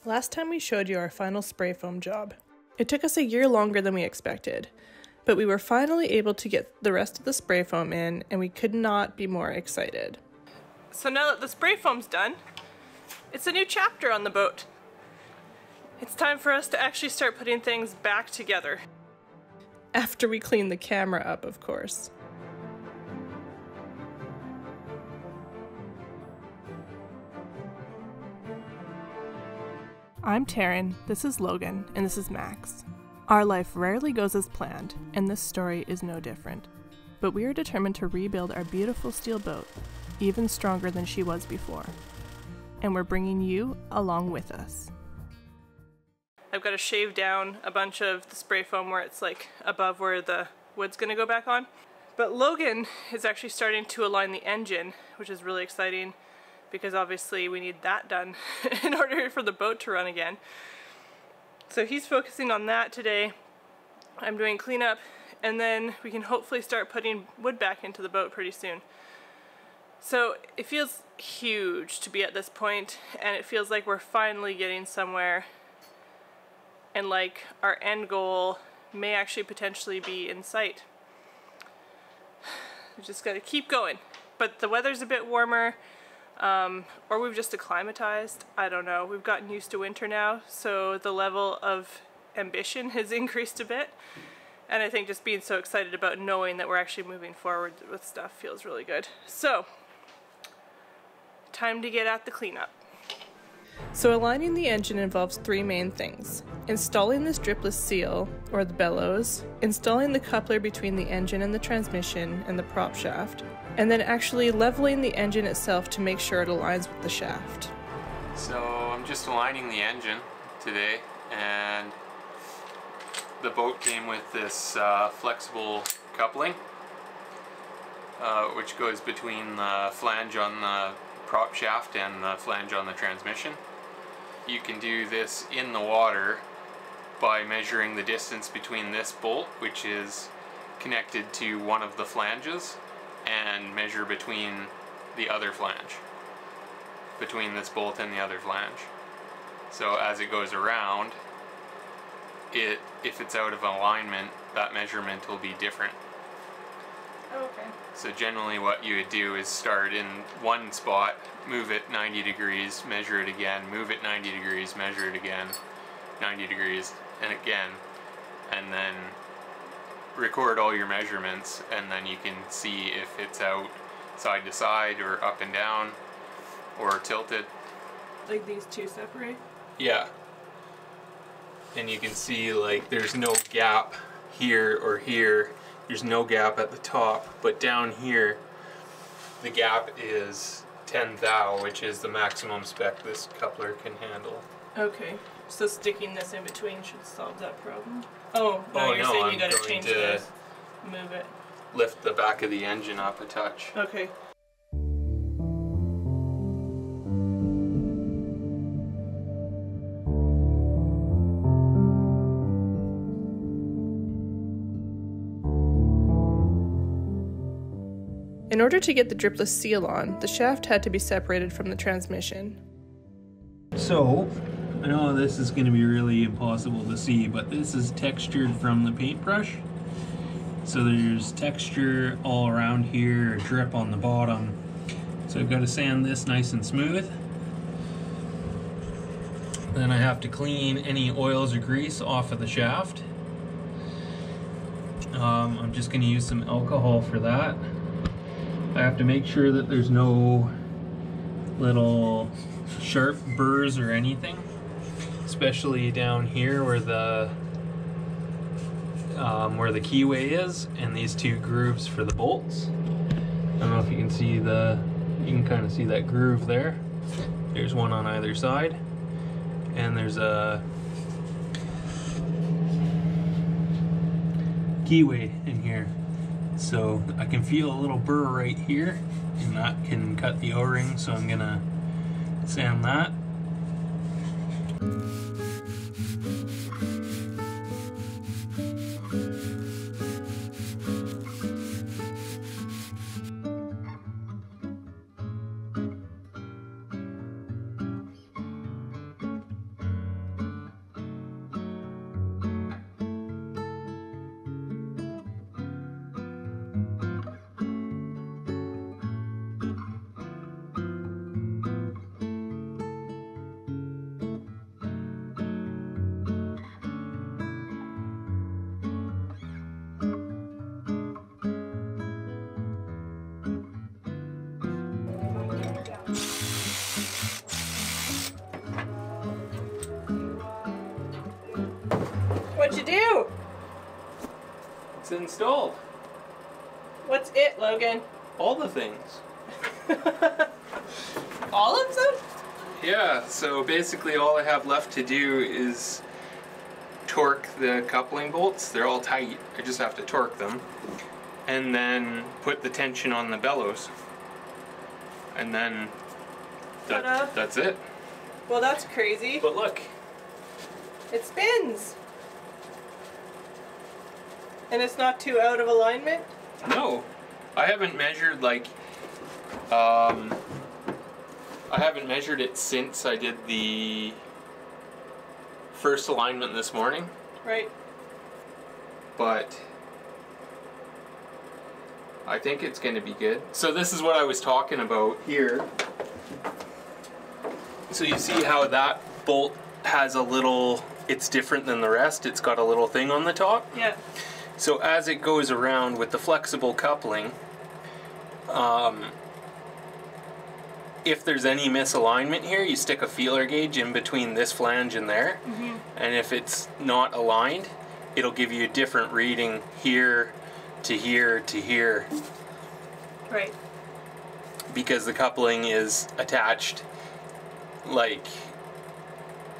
Last time we showed you our final spray foam job. It took us a year longer than we expected, but we were finally able to get the rest of the spray foam in, and we could not be more excited. So now that the spray foam's done, it's a new chapter on the boat. It's time for us to actually start putting things back together. After we clean the camera up, of course. I'm Taryn, this is Logan, and this is Max. Our life rarely goes as planned, and this story is no different. But we are determined to rebuild our beautiful steel boat, even stronger than she was before. And we're bringing you along with us. I've got to shave down a bunch of the spray foam where it's like above where the wood's going to go back on. But Logan is actually starting to align the engine, which is really exciting, because obviously we need that done in order for the boat to run again. So he's focusing on that today. I'm doing cleanup, and then we can hopefully start putting wood back into the boat pretty soon. So it feels huge to be at this point, and it feels like we're finally getting somewhere, and like our end goal may actually potentially be in sight. We just gotta keep going. But the weather's a bit warmer, or we've just acclimatized. I don't know. We've gotten used to winter now, so the level of ambition has increased a bit. And I think just being so excited about knowing that we're actually moving forward with stuff feels really good. So, time to get at the cleanup. So aligning the engine involves three main things: installing the stripless seal, or the bellows, installing the coupler between the engine and the transmission and the prop shaft, and then actually leveling the engine itself to make sure it aligns with the shaft. So I'm just aligning the engine today, and the boat came with this flexible coupling, which goes between the flange on the prop shaft and the flange on the transmission. You can do this in the water by measuring the distance between this bolt, which is connected to one of the flanges, and measure between the other flange, between this bolt and the other flange. So as it goes around, if it's out of alignment, that measurement will be different. Oh, okay. So generally what you would do is start in one spot, move it 90 degrees, measure it again, move it 90 degrees, measure it again, 90 degrees, and again, and then record all your measurements, and then you can see if it's out side to side or up and down or tilted. Like these two separate? Yeah. And you can see like there's no gap here or here. There's no gap at the top, but down here the gap is 10 thou, which is the maximum spec this coupler can handle. Okay, so sticking this in between should solve that problem. Oh, no, you're saying you gotta change this, move it. Lift the back of the engine up a touch. Okay. In order to get the dripless seal on, the shaft had to be separated from the transmission. So, I know this is going to be really impossible to see, but this is textured from the paintbrush. So there's texture all around here, a drip on the bottom. So I've got to sand this nice and smooth. Then I have to clean any oils or grease off of the shaft. I'm just going to use some alcohol for that. I have to make sure that there's no little sharp burrs or anything, especially down here where the keyway is, and these two grooves for the bolts. I don't know if you can see you can kind of see that groove there. There's one on either side, and there's a keyway in here. So I can feel a little burr right here, and that can cut the O-ring, so I'm gonna sand that. What'd you do? It's installed. What's it, Logan? All the things. All of them? Yeah, so basically all I have left to do is torque the coupling bolts. They're all tight. I just have to torque them. And then put the tension on the bellows. And then that's it. Well, that's crazy. But look. It spins. And it's not too out of alignment? No. I haven't measured like I haven't measured it since I did the first alignment this morning. Right. But I think it's going to be good. So this is what I was talking about here. So you see how that bolt has a little, it's different than the rest. It's got a little thing on the top. Yeah. So as it goes around with the flexible coupling, if there's any misalignment here, you stick a feeler gauge in between this flange and there. Mm-hmm. And if it's not aligned, it'll give you a different reading here to here to here. Right. Because the coupling is attached like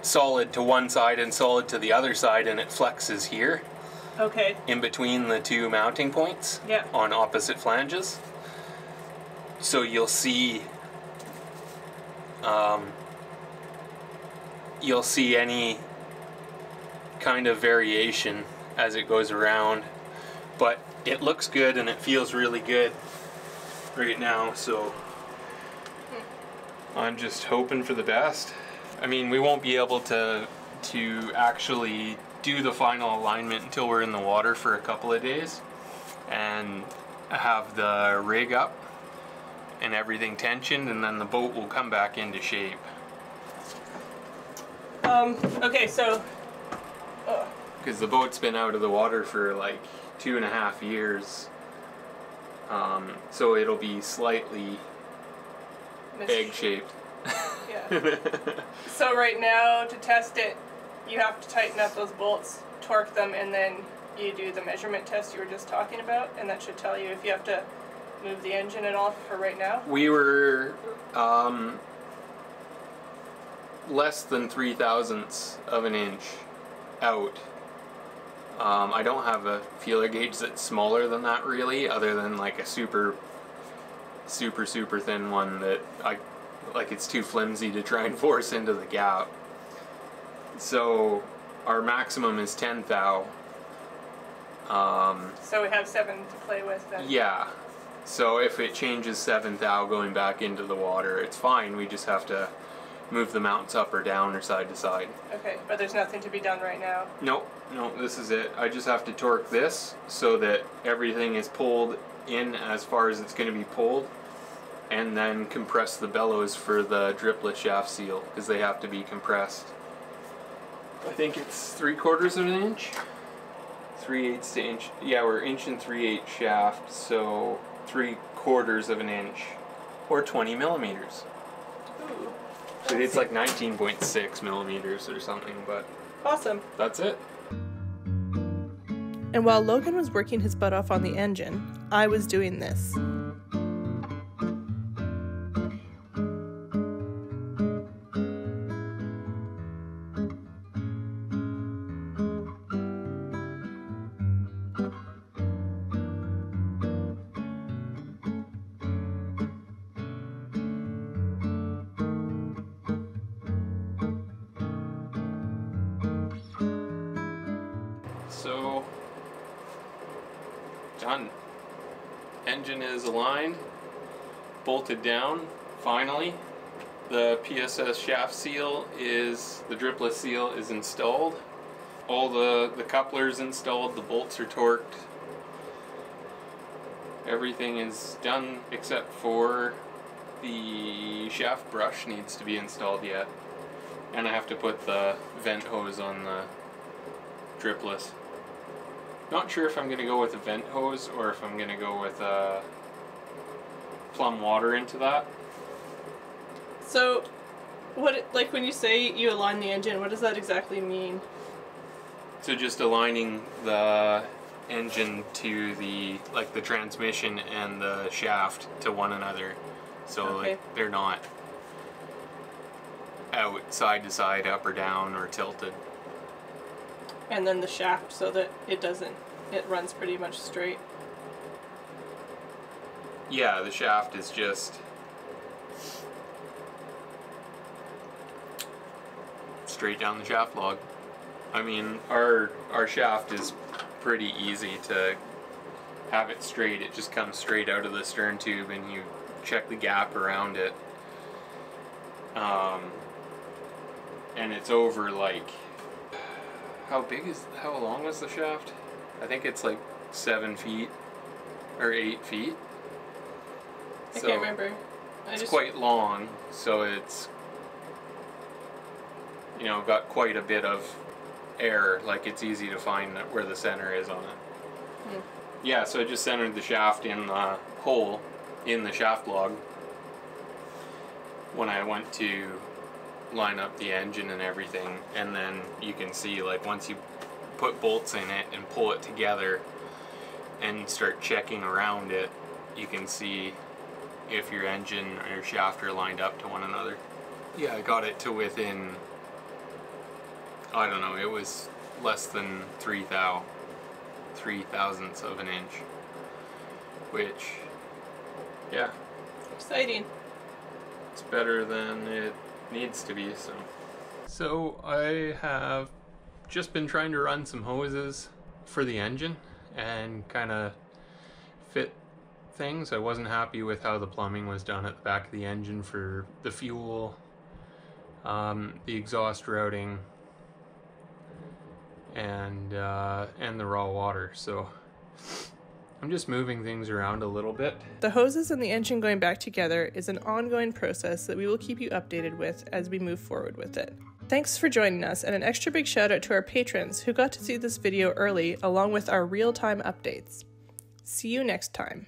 solid to one side and solid to the other side, and it flexes here. Okay. In between the two mounting points. Yeah. On opposite flanges. So you'll see any kind of variation as it goes around, but it looks good and it feels really good right now, so I'm just hoping for the best. I mean, we won't be able to actually do the final alignment until we're in the water for a couple of days and have the rig up and everything tensioned, and then the boat will come back into shape. Okay, so because the boat's been out of the water for like 2.5 years, so it'll be slightly egg-shaped. Yeah. So right now, to test it, you have to tighten up those bolts, torque them, and then you do the measurement test you were just talking about, and that should tell you if you have to move the engine at all for right now. We were less than 3/1000ths of an inch out. I don't have a feeler gauge that's smaller than that really, other than like a super thin one that it's too flimsy to try and force into the gap. So our maximum is 10 thou. So we have 7 to play with then. Yeah. So if it changes 7 thou going back into the water, it's fine. We just have to move the mounts up or down or side to side. Okay, but there's nothing to be done right now. Nope, this is it. I just have to torque this so that everything is pulled in as far as it's going to be pulled, and then compress the bellows for the driplet shaft seal, because they have to be compressed. I think it's 3/4 of an inch? 3/8 to inch. Yeah, we're 1 3/8 shaft, so 3/4 of an inch, or 20 millimeters. Ooh. So it's like 19.6 millimeters or something, but awesome. That's it. And while Logan was working his butt off on the engine, I was doing this. So, done. Engine is aligned, bolted down, finally. The PSS shaft seal is, the driplet seal is installed. All the couplers installed, the bolts are torqued. Everything is done except for the shaft brush needs to be installed yet. And I have to put the vent hose on the dripless. Not sure if I'm going to go with a vent hose or if I'm going to go with plumb water into that. So, like when you say you align the engine, what does that exactly mean? So just aligning the engine to the transmission and the shaft to one another, so Okay. like they're not out side to side, up or down, or tilted. And then the shaft so that it runs pretty much straight. Yeah, the shaft is just straight down the shaft log. I mean, our shaft is pretty easy to have it straight. It just comes straight out of the stern tube and you check the gap around it. And it's over like, how long was the shaft? I think it's like 7 feet or 8 feet. I can't remember. It's quite long, so it's, you know, got quite a bit of air, like it's easy to find where the center is on it. Yeah, so I just centered the shaft in the hole in the shaft log when I went to line up the engine and everything, and then you can see, like, once you put bolts in it and pull it together and start checking around it, you can see if your engine or your shaft are lined up to one another. Yeah, I got it to within, I don't know, it was less than 3 thousandths of an inch, which, yeah, Exciting. it's better than it needs to be. So I have just been trying to run some hoses for the engine and kind of fit things. I wasn't happy with how the plumbing was done at the back of the engine for the fuel, the exhaust routing, and the raw water. So I'm just moving things around a little bit. The hoses and the engine going back together is an ongoing process that we will keep you updated with as we move forward with it. Thanks for joining us, and an extra big shout out to our patrons who got to see this video early along with our real-time updates. See you next time.